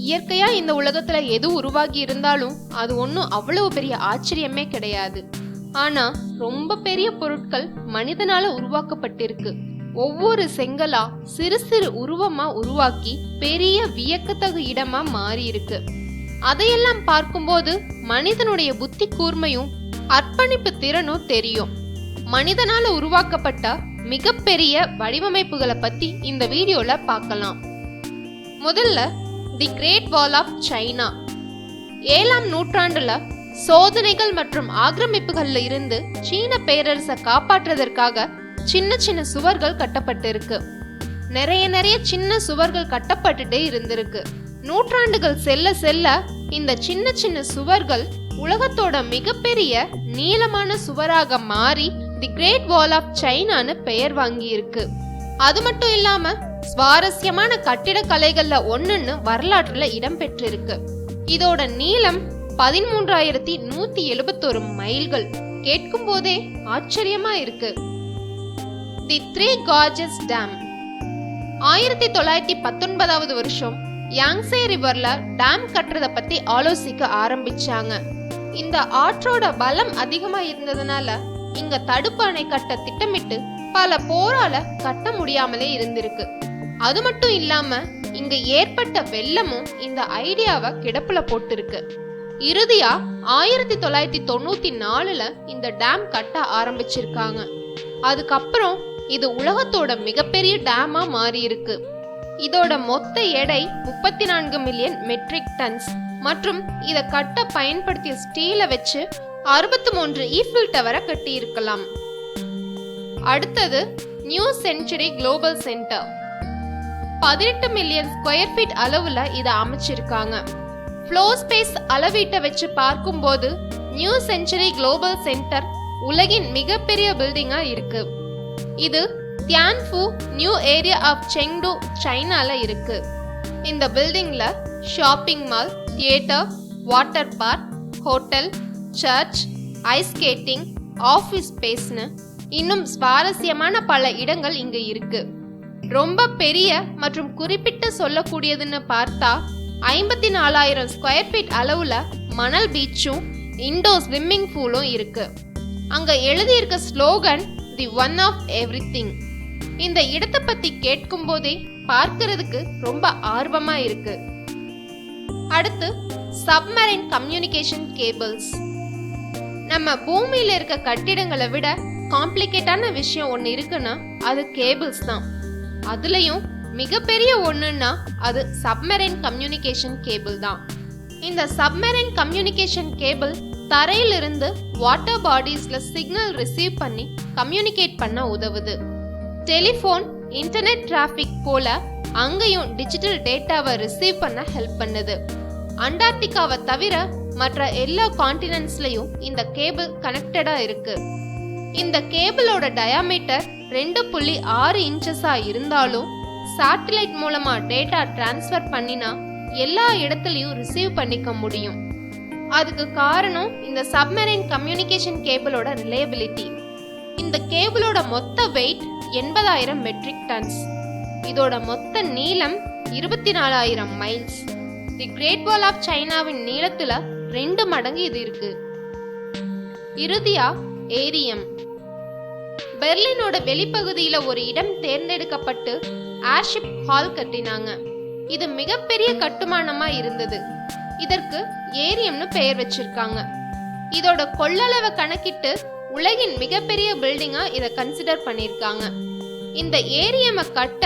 இயற்கையா இந்த உலகத்துல எது உருவாகி இருந்தாலும் அது ஒன்றும் அவ்வளவு பெரிய ஆச்சரியமே கிடையாது. ஆனா ரொம்ப பெரிய பொருட்கள் மனிதனால உருவாக்கப்பட்டிருக்கு. ஒவ்வொரு செங்கலா சிறு சிறு உருவமா உருவாக்கி பெரிய வியக்கத்தகு இடமா மாறி இருக்கு. அதையெல்லாம் பார்க்கும்போது மனிதனுடைய புத்தி கூர்மையும் அர்ப்பணிப்பு திறனும் தெரியும். மனிதனால உருவாக்கப்பட்ட மிகப்பெரிய வடிவமைப்புகளை பத்தி இந்த வீடியோல பார்க்கலாம். முதல்ல தி கிரேட் வால் ஆஃப் சைனா. 7ஆம் நூற்றாண்டுல சோதனைகள் மற்றும் ஆக்கிரமிப்புகள்ல இருந்து சீன பேரரசை காப்பாற்றுவதற்காக சின்ன சின்ன சுவர்கள் கட்டப்பட்டிருக்கு. நிறைய சின்ன சுவர்கள் கட்டப்பட்டுட்டே இருந்திருக்கு. நூற்றாண்டுகள் செல்ல செல்ல இந்த சின்ன சின்ன சுவர்கள் உலகத்தோட மிகப்பெரிய நீளமான சுவராக மாறி தி கிரேட் வால் ஆஃப் சைனான்னு பெயர் வாங்கி இருக்கு. அது மட்டும் இல்லாம சுவாரஸ்யமான கட்டிடக்கலைகள்ல ஒண்ணுன்னு வரலாற்றுல இடம் பெற்றிருக்கு. இதோட நீளம் 13,171 மைல்கள். கேட்கும் போதே ஆச்சரியமா இருக்கு. தி 3 கார்ஜஸ் டேம். 1919 வருஷம் யாங்சே ரிவர்ல டேம் கட்டுறத பத்தி ஆலோசிக்க ஆரம்பிச்சாங்க. இந்த ஆற்றோட பலம் அதிகமா இருந்ததுனால இங்க தடுப்பு அணை கட்ட திட்டமிட்டு பல போரால கட்ட முடியாமலே இருந்திருக்கு. அது மட்டும் இல்லாம இங்க ஏற்பட்ட வெள்ளமும் இந்த ஐடியாவை கிடப்புல போட்டிருக்கு. இறுதியா 1994ல இந்த டேம் கட்ட ஆரம்பிச்சிருக்காங்க. அதுக்கப்புறம் இது உலகத்தோட மிகப்பெரிய டேமா மாறி இருக்கு. இதோட மொத்த எடை 34 மில்லியன் மெட்ரிக் டன்ஸ் மற்றும் இத கட்ட பயன்படுத்திய ஸ்டீலை வச்சு 63 ஈஃபில் டவரை கட்டி இருக்கலாம். அடுத்தது new century global center. 18 million square feet அளவுல இதை அமைச்சிருக்காங்க. ஃப்ளோர் ஸ்பேஸ் அளவீட்டை வச்சு பார்க்கும்போது நியூ செஞ்சுரி குளோபல் சென்டர் உலகின் மிகப்பெரிய பில்டிங்கா இருக்கு. இது Tianfu new area of Chengdu சைனால இருக்கு. இந்த பில்டிங்ல shopping mall, theatre, water park, hotel, church, ice skating, office ஸ்பேஸ்னு இன்னும் சுவாரஸ்யமான பல இடங்கள் இங்க இருக்கு. ரொம்ப பெரிய மற்றும் குறிப்பிட்டு சொல்லக்கூடியதுன்னு பார்த்தா 54,000 ஸ்கொயர் ஃபீட் அளவுல மணல் பீச்சும் இண்டோர் ஸ்விம்மிங் பூலும் இருக்கு. அங்க எழுதியிருக்க slogan the one of everything. இந்த இடத்தை பத்தி கேட்கும் போதே பார்க்கிறதுக்கு ரொம்ப ஆர்வமா இருக்கு. அடுத்து சப்மரைன் கம்யூனிகேஷன் கேபிள்ஸ். நம்ம பூமியில இருக்க கட்டிடங்களை விட காம்ப்ளிகேட்டான விஷயம் ஒன்று இருக்குன்னா அது கேபிள்ஸ் தான். அதுலயும் மிகப்பெரிய ஒண்ணுன்னா அது சப்மரைன் கம்யூனிகேஷன் கேபிள் தான். இந்த சப்மரைன் கம்யூனிகேஷன் கேபிள் தரையிலிருந்து வாட்டர் பாடிஸ்ல சிக்னல் ரிசீவ் பண்ணி கம்யூனிகேட் பண்ண உதவுது. டெலிஃபோன், இன்டர்நெட் டிராஃபிக் போல அங்கேயும் டிஜிட்டல் டேட்டாவை ரிசீவ் பண்ண ஹெல்ப் பண்ணுது. அண்டார்டிகாவை தவிர மற்ற எல்லா கான்டினென்ட்ஸ்லயும் இந்த கேபிள் கனெக்டடா இருக்கு. இந்த கேபிளோட டயாமீட்டர் 2.6 இன்ச்சஸா இருந்தாலும் சேட்டலைட் மூலமா டேட்டா டிரான்ஸ்ஃபர் பண்ணினா எல்லா இடத்துலயும் ரிசீவ் பண்ணிக்க முடியும். அதுக்கு காரணம் இந்த சப்மரைன் கம்யூனிகேஷன் கேபிளோட ரிலையபிலிட்டி. இந்த கேபிளோட மொத்த வெயிட் 80,000 மெட்ரிக் டன்ஸ். இதோட மொத்த நீளம் 24,000 miles. The Great Wall of சைனாவின் நீளத்துல 2 மடங்கு இது இருக்கு. இறுதியா ஏரியம். பெர்லினோட வெளிப்பகுதியில ஒரு இடம் தேர்ந்தெடுக்கப்பட்டு ஏர்ஷிப் ஹால் கட்டினாங்க. இது மிகப்பெரிய கட்டுமானமா இருந்தது. இதற்கு ஏரியம்னு பெயர் வச்சிருக்காங்க. இதோட கொள்ளளவை கணக்கிட்டு உலகின் மிகப்பெரிய பில்டிங்கா இதை கன்சிடர் பண்ணிருக்காங்க. இந்த ஏரியமை கட்ட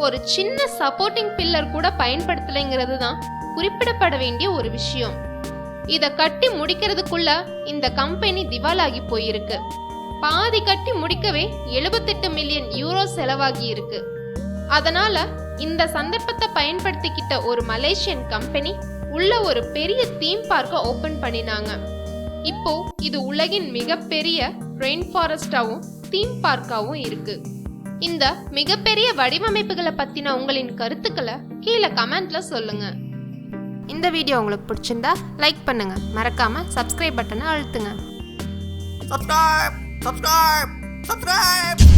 ஒரு சின்ன சப்போர்ட்டிங் பில்லர் கூட பயன்படுத்தலைங்கிறது தான் குறிப்பிடப்பட வேண்டிய ஒரு விஷயம். இதை கட்டி முடிக்கிறதுக்குள்ள இந்த கம்பெனி திவாலாகி போயிருக்கு. பாதி கட்டி முடிக்கவே 78 மில்லியன் யூரோ செலவாகி இருக்கு. அதனால இந்த சந்தர்ப்பத்தை பயன்படுத்திக்கிட்ட ஒரு மலேசியன் கம்பெனி உள்ள ஒரு பெரிய தீம் பார்க்க ஓபன் பண்ணினாங்க. இப்போ இது உலகின் மிகப்பெரிய ரெயின் ஃபாரஸ்டாவும் தீம் பார்க்காவும் இருக்கு. இந்த மிகப்பெரிய வடிவமைப்புகளை பத்தின உங்களின் கருத்துக்களை கீழே கமெண்ட்ல சொல்லுங்க. இந்த வீடியோ உங்களுக்கு பிடிச்சிருந்தா லைக் பண்ணுங்க, மறக்காம சப்ஸ்கிரைப் பட்டனை அழுத்துங்க. Subscribe!